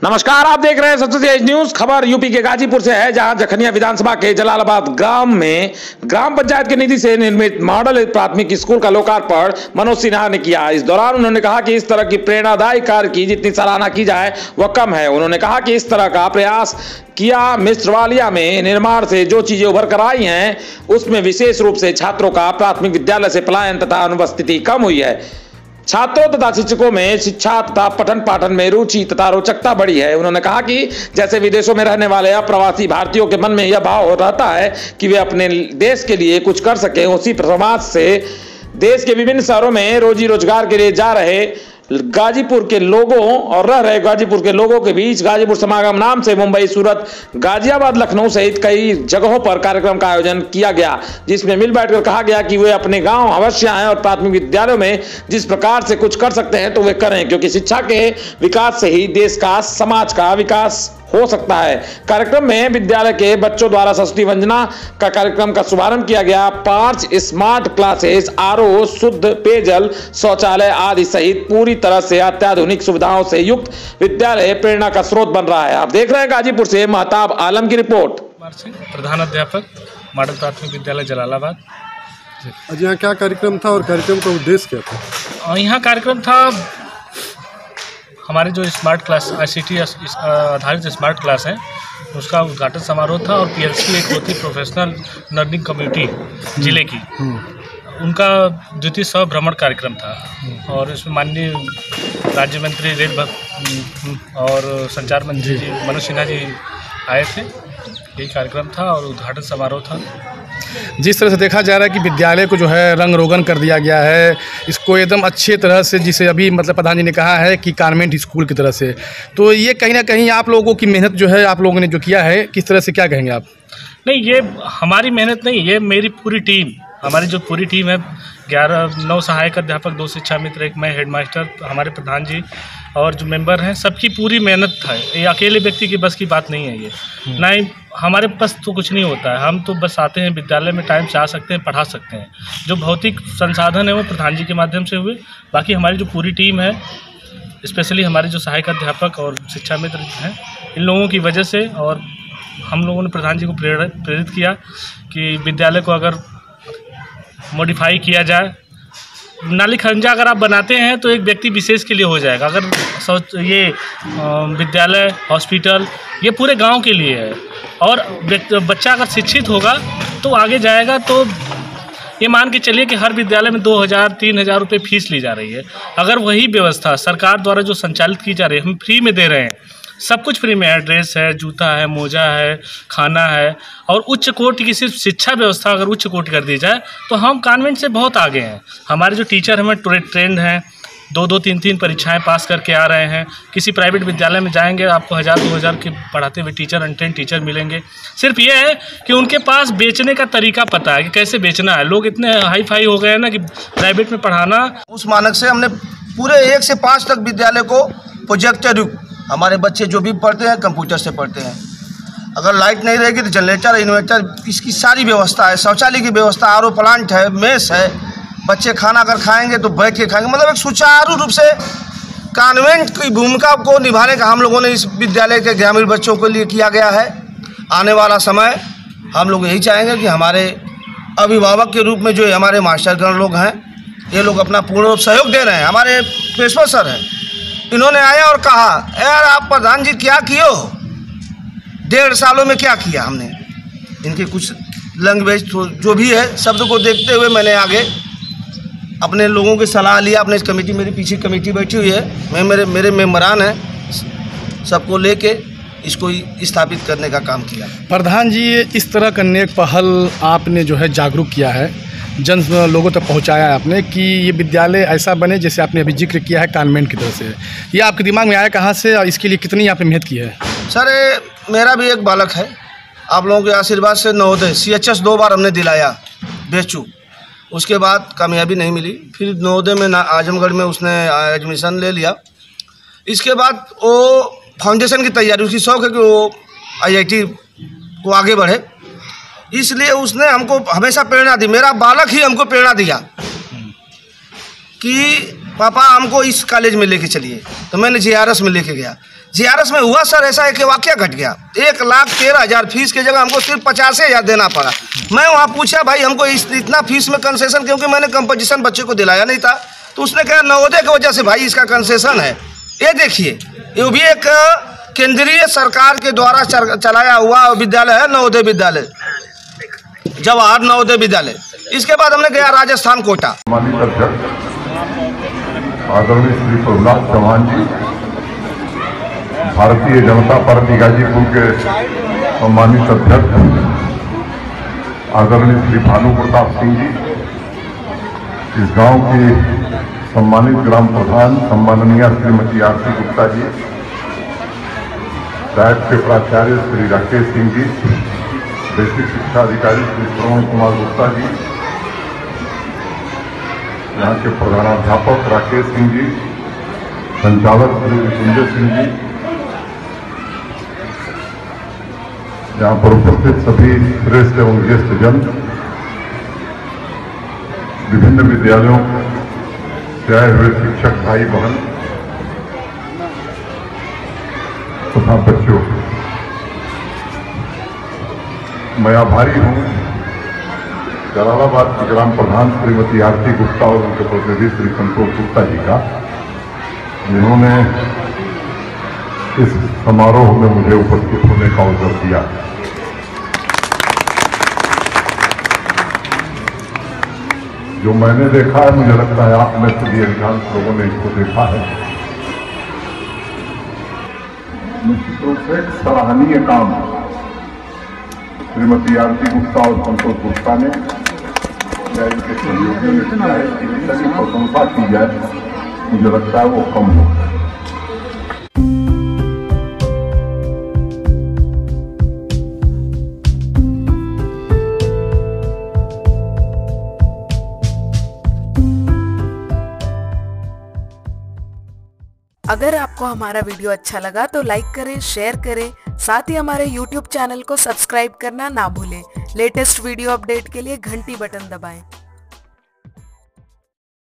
नमस्कार, आप देख रहे हैं सबसे तेज न्यूज। खबर यूपी के गाजीपुर से है, जहां जखनिया विधानसभा के जलालाबाद गांव में ग्राम पंचायत की निधि से निर्मित मॉडल प्राथमिक स्कूल का लोकार्पण मनोज सिन्हा ने किया। इस दौरान उन्होंने कहा कि इस तरह की प्रेरणादायी कार्य की जितनी सराहना की जाए वह कम है। उन्होंने कहा कि इस तरह का प्रयास किया मिस्रवालिया में निर्माण से जो चीजें उभर कर आई हैं, उसमें विशेष रूप से छात्रों का प्राथमिक विद्यालय से पलायन तथा अनुपस्थिति कम हुई है। छात्रों तथा शिक्षकों में शिक्षा तथा पठन पाठन में रुचि तथा रोचकता बढ़ी है। उन्होंने कहा कि जैसे विदेशों में रहने वाले अप्रवासी भारतीयों के मन में यह भाव रहता है कि वे अपने देश के लिए कुछ कर सकें, उसी समाज से देश के विभिन्न शहरों में रोजी रोजगार के लिए जा रहे गाजीपुर के लोगों और रह रहे गाजीपुर के लोगों के बीच गाजीपुर समागम नाम से मुंबई, सूरत, गाजियाबाद, लखनऊ सहित कई जगहों पर कार्यक्रम का आयोजन किया गया, जिसमें मिल बैठकर कहा गया कि वे अपने गांव अवश्य आएं और प्राथमिक विद्यालयों में जिस प्रकार से कुछ कर सकते हैं तो वे करें, क्योंकि शिक्षा के विकास से ही देश का, समाज का विकास हो सकता है। कार्यक्रम में विद्यालय के बच्चों द्वारा सरस्वती वंदना का कार्यक्रम का शुभारंभ किया गया। 5 स्मार्ट क्लासेस, आरओ, शुद्ध पेयजल, शौचालय आदि सहित पूरी तरह से अत्याधुनिक सुविधाओं से युक्त विद्यालय प्रेरणा का स्रोत बन रहा है। आप देख रहे हैं गाजीपुर से महताब आलम की रिपोर्ट। प्रधान अध्यापक, मॉडल प्राथमिक विद्यालय जलालाबाद। आज यहाँ क्या कार्यक्रम था और कार्यक्रम का उद्देश्य क्या था? यहाँ कार्यक्रम था हमारे जो स्मार्ट क्लास ICT आधारित स्मार्ट क्लास है, उसका उद्घाटन समारोह था और PLC एक होती प्रोफेशनल लर्निंग कम्युनिटी जिले की, उनका द्वितीय सह भ्रमण कार्यक्रम था। और इसमें माननीय राज्य मंत्री रेल और संचार मंत्री जी मनोज सिन्हा जी आए थे। यही कार्यक्रम था और उद्घाटन समारोह था। जिस तरह से देखा जा रहा है कि विद्यालय को जो है रंग रोगन कर दिया गया है, इसको एकदम अच्छे तरह से, जिसे अभी मतलब प्रधान जी ने कहा है कि कॉन्वेंट स्कूल की तरह से, तो ये कहीं ना कहीं आप लोगों की मेहनत जो है, आप लोगों ने जो किया है, किस तरह से क्या कहेंगे आप? नहीं, ये हमारी मेहनत नहीं, ये मेरी पूरी टीम, हमारी जो पूरी टीम है, 9 सहायक अध्यापक, 2 शिक्षा मित्र, एक मैं हेडमास्टर, हमारे प्रधान जी और जो मेंबर हैं, सबकी पूरी मेहनत है। ये अकेले व्यक्ति की बस की बात नहीं है। ये ना ही हमारे पास तो कुछ नहीं होता है, हम तो बस आते हैं विद्यालय में, टाइम से आ सकते हैं, पढ़ा सकते हैं। जो भौतिक संसाधन है वो प्रधान जी के माध्यम से हुए। बाकी हमारी जो पूरी टीम है, स्पेशली हमारे जो सहायक अध्यापक और शिक्षा मित्र हैं, इन लोगों की वजह से, और हम लोगों ने प्रधान जी को प्रेरित किया कि विद्यालय को अगर मॉडिफाई किया जाए। नाली खंजा अगर आप बनाते हैं तो एक व्यक्ति विशेष के लिए हो जाएगा, अगर ये विद्यालय, हॉस्पिटल, ये पूरे गांव के लिए है। और बच्चा अगर शिक्षित होगा तो आगे जाएगा। तो ये मान के चलिए कि हर विद्यालय में 2000-3000 रुपये फीस ली जा रही है। अगर वही व्यवस्था सरकार द्वारा जो संचालित की जा रही है, हम फ्री में दे रहे हैं, सब कुछ फ्री में है, ड्रेस है, जूता है, मोजा है, खाना है, और उच्च कोटि की सिर्फ शिक्षा व्यवस्था अगर उच्च कोटि कर दी जाए तो हम कॉन्वेंट से बहुत आगे हैं। हमारे जो टीचर हमें ट्रेंड हैं, 2-2, 3-3 परीक्षाएं पास करके आ रहे हैं। किसी प्राइवेट विद्यालय में जाएंगे, आपको 1000-2000 के पढ़ाते हुए टीचर, अनट्रेन टीचर मिलेंगे। सिर्फ ये है कि उनके पास बेचने का तरीका पता है कि कैसे बेचना है। लोग इतने हाई फाई हो गए हैं ना कि प्राइवेट में पढ़ाना। उस मानक से हमने पूरे 1 से 5 तक विद्यालय को प्रोजेक्टर युक्त, हमारे बच्चे जो भी पढ़ते हैं कंप्यूटर से पढ़ते हैं। अगर लाइट नहीं रहेगी तो जनरेटर, इन्वर्टर, इसकी सारी व्यवस्था है। शौचालय की व्यवस्था, आरओ प्लांट है, मेस है। बच्चे खाना अगर खाएंगे तो बैठ के खाएंगे। मतलब एक सुचारू रूप से कॉन्वेंट की भूमिका को निभाने का हम लोगों ने इस विद्यालय के ग्रामीण बच्चों के लिए किया गया है। आने वाला समय हम लोग यही चाहेंगे कि हमारे अभिभावक के रूप में जो हमारे मास्टरगण लोग हैं, ये लोग अपना पूर्ण सहयोग दे रहे हैं। हमारे प्रिंसिपल सर हैं, इन्होंने आया और कहा, यार आप प्रधान जी क्या किए हो, 1.5 सालों में क्या किया हमने। इनके कुछ लैंग्वेज जो भी है शब्द को देखते हुए मैंने आगे अपने लोगों की सलाह लिया। अपने इस कमेटी, मेरे पीछे कमेटी बैठी हुई है, मेरे मेंबरान हैं, सबको लेके इसको स्थापित करने का काम किया। प्रधान जी, इस तरह का नेक पहल आपने जो है जागरूक किया है, लोगों तक पहुंचाया है आपने कि ये विद्यालय ऐसा बने जैसे आपने अभी जिक्र किया है कॉन्वेंट की तरह से। ये आपके दिमाग में आया कहाँ से और इसके लिए कितनी आपने मेहनत की है? सर, मेरा भी एक बालक है, आप लोगों के आशीर्वाद से नवोदय CHS 2 बार हमने दिलाया, बेचू। उसके बाद कामयाबी नहीं मिली, फिर नवोदय में आजमगढ़ में उसने एडमिशन ले लिया। इसके बाद वो फाउंडेशन की तैयारी, उसकी शौक है कि वो IIT को आगे बढ़े, इसलिए उसने हमको हमेशा प्रेरणा दी। मेरा बालक ही हमको प्रेरणा दिया कि पापा हमको इस कॉलेज में लेके चलिए, तो मैंने JRS में लेके गया। JRS में हुआ सर ऐसा है कि वाकया घट गया, 1,13,000 फीस की जगह हमको सिर्फ 85,000 देना पड़ा। मैं वहाँ पूछा भाई हमको इतना फीस में कंसेशन, क्योंकि मैंने कंपोजिशन बच्चे को दिलाया नहीं था, तो उसने कहा नवोदय की वजह से भाई इसका कंसेशन है। ये देखिए, ये भी एक केंद्रीय सरकार के द्वारा चलाया हुआ विद्यालय है, नवोदय विद्यालय, जवाहर नवोदय विद्यालय। इसके बाद हमने गया राजस्थान कोटा। आदरणीय श्री प्रहलाद चौहान जी, भारतीय जनता पार्टी गाजीपुर के सम्मानित अध्यक्ष आदरणीय श्री भानु प्रताप सिंह जी, इस गांव के सम्मानित ग्राम प्रधान सम्माननीय श्रीमती आरती गुप्ता जी, डायट के प्राचार्य श्री राकेश सिंह जी, बेसिक शिक्षा अधिकारी श्री श्रवण कुमार गुप्ता जी, यहाँ के प्रधानाध्यापक राकेश सिंह जी, संचालक श्री संजय सिंह जी, यहाँ पर उपस्थित सभी श्रेष्ठ एवं ज्येष्ठ जन, विभिन्न विद्यालयों से आए हुए शिक्षक भाई बहन तथा बच्चों, मैं आभारी हूँ जलालाबाद की ग्राम प्रधान श्रीमती आरती गुप्ता और उनके प्रतिनिधि श्री संतोष गुप्ता जी का, जिन्होंने इस समारोह में मुझे उपस्थित होने का अवसर दिया। जो मैंने देखा है, मुझे लगता है आप में से भी अधिकांश लोगों ने इसको देखा है। निश्चित रूप से सराहनीय काम श्रीमती आरती गुप्ता और संतोष गुप्ता ने या इनके सहयोगियों ने किया है, इतनी प्रशंसा की जाए, मुझे लगता है वो कम हो। अगर आपको हमारा वीडियो अच्छा लगा तो लाइक करें, शेयर करें, साथ ही हमारे YouTube चैनल को सब्सक्राइब करना ना भूलें। लेटेस्ट वीडियो अपडेट के लिए घंटी बटन दबाएं।